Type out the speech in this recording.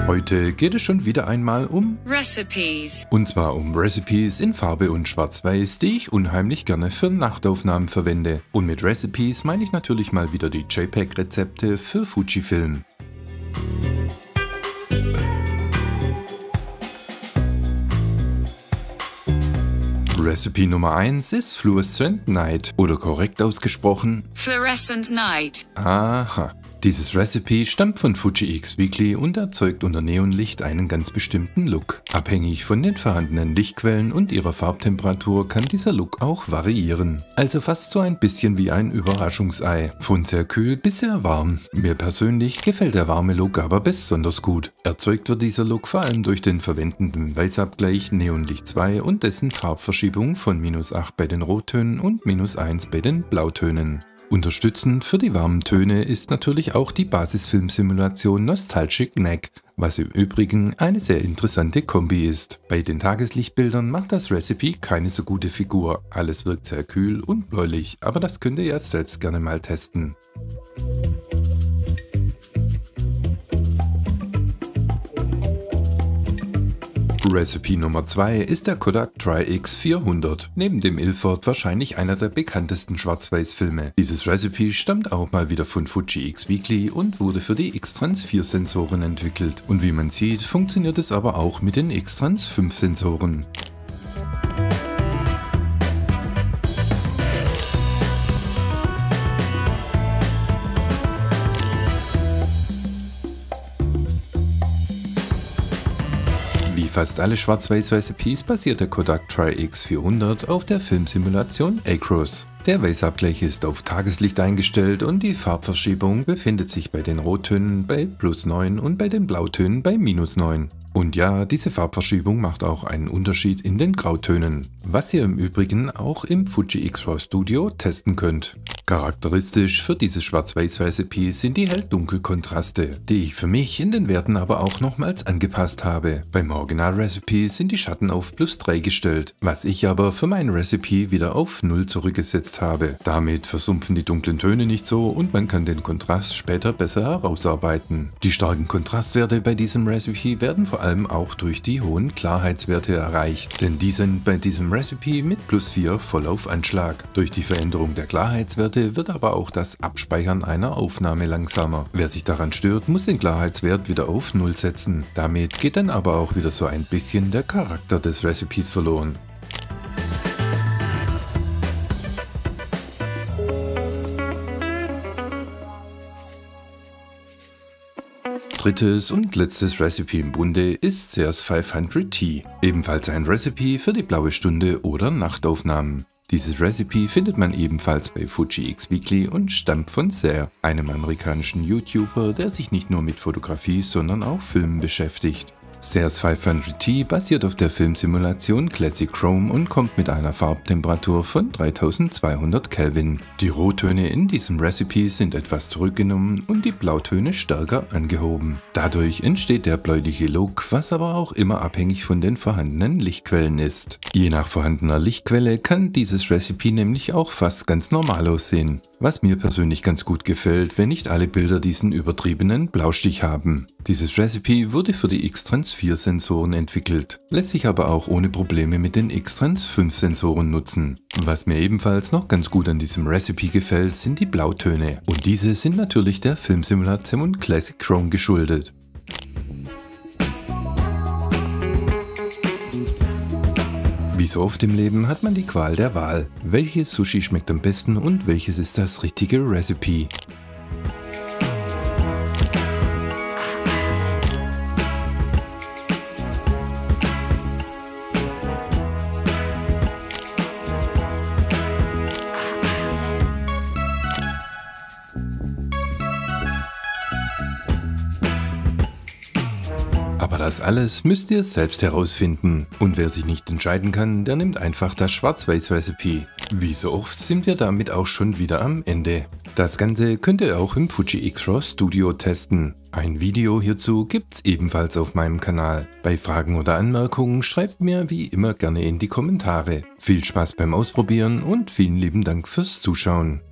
Heute geht es schon wieder einmal um Recipes. Und zwar um Recipes in Farbe und Schwarz-Weiß, die ich unheimlich gerne für Nachtaufnahmen verwende. Und mit Recipes meine ich natürlich mal wieder die JPEG-Rezepte für Fujifilm. Recipe Nummer 1 ist Fluorescent Night oder korrekt ausgesprochen Fluorescent Night. Aha. Dieses Recipe stammt von Fuji X Weekly und erzeugt unter Neonlicht einen ganz bestimmten Look. Abhängig von den vorhandenen Lichtquellen und ihrer Farbtemperatur kann dieser Look auch variieren. Also fast so ein bisschen wie ein Überraschungsei. Von sehr kühl bis sehr warm. Mir persönlich gefällt der warme Look aber besonders gut. Erzeugt wird dieser Look vor allem durch den verwendeten Weißabgleich Neonlicht 2 und dessen Farbverschiebung von -8 bei den Rottönen und -1 bei den Blautönen. Unterstützend für die warmen Töne ist natürlich auch die Basisfilmsimulation Nostalgic Neck, was im Übrigen eine sehr interessante Kombi ist. Bei den Tageslichtbildern macht das Recipe keine so gute Figur. Alles wirkt sehr kühl und bläulich, aber das könnt ihr ja selbst gerne mal testen. Recipe Nummer 2 ist der Kodak Tri-X400, neben dem Ilford wahrscheinlich einer der bekanntesten Schwarz-Weiß-Filme. Dieses Recipe stammt auch mal wieder von Fuji X Weekly und wurde für die X-Trans 4 Sensoren entwickelt. Und wie man sieht, funktioniert es aber auch mit den X-Trans 5 Sensoren. Wie fast alle Schwarz-Weiß-Recipes basiert der Kodak Tri-X400 auf der Filmsimulation Acros. Der Weißabgleich ist auf Tageslicht eingestellt und die Farbverschiebung befindet sich bei den Rottönen bei +9 und bei den Blautönen bei -9. Und ja, diese Farbverschiebung macht auch einen Unterschied in den Grautönen, was ihr im Übrigen auch im Fuji X-RAW Studio testen könnt. Charakteristisch für dieses Schwarz-Weiß-Recipe sind die Hell-Dunkel-Kontraste, die ich für mich in den Werten aber auch nochmals angepasst habe. Beim Original-Recipe sind die Schatten auf +3 gestellt, was ich aber für mein Recipe wieder auf 0 zurückgesetzt habe. Damit versumpfen die dunklen Töne nicht so und man kann den Kontrast später besser herausarbeiten. Die starken Kontrastwerte bei diesem Recipe werden vor allem auch durch die hohen Klarheitswerte erreicht, denn die sind bei diesem Recipe mit +4 voll auf Anschlag. Durch die Veränderung der Klarheitswerte wird aber auch das Abspeichern einer Aufnahme langsamer. Wer sich daran stört, muss den Klarheitswert wieder auf 0 setzen. Damit geht dann aber auch wieder so ein bisschen der Charakter des Recipes verloren. Drittes und letztes Recipe im Bunde ist Zeiss 500T, ebenfalls ein Recipe für die blaue Stunde oder Nachtaufnahmen. Dieses Recipe findet man ebenfalls bei Fuji X Weekly und stammt von Zeiss, einem amerikanischen YouTuber, der sich nicht nur mit Fotografie, sondern auch Filmen beschäftigt. Zeiss 500T basiert auf der Filmsimulation Classic Chrome und kommt mit einer Farbtemperatur von 3200 Kelvin. Die Rottöne in diesem Recipe sind etwas zurückgenommen und die Blautöne stärker angehoben. Dadurch entsteht der bläuliche Look, was aber auch immer abhängig von den vorhandenen Lichtquellen ist. Je nach vorhandener Lichtquelle kann dieses Recipe nämlich auch fast ganz normal aussehen. Was mir persönlich ganz gut gefällt, wenn nicht alle Bilder diesen übertriebenen Blaustich haben. Dieses Recipe wurde für die X-Trans 4 Sensoren entwickelt, lässt sich aber auch ohne Probleme mit den X-Trans 5 Sensoren nutzen. Was mir ebenfalls noch ganz gut an diesem Recipe gefällt, sind die Blautöne. Und diese sind natürlich der Filmsimulation Classic Chrome geschuldet. Wie so oft im Leben hat man die Qual der Wahl. Welches Sushi schmeckt am besten und welches ist das richtige Recipe? Aber das alles müsst ihr selbst herausfinden. Und wer sich nicht entscheiden kann, der nimmt einfach das Schwarz-Weiß-Recipe. Wie so oft sind wir damit auch schon wieder am Ende. Das Ganze könnt ihr auch im Fuji X-RAW Studio testen. Ein Video hierzu gibt's ebenfalls auf meinem Kanal. Bei Fragen oder Anmerkungen schreibt mir wie immer gerne in die Kommentare. Viel Spaß beim Ausprobieren und vielen lieben Dank fürs Zuschauen.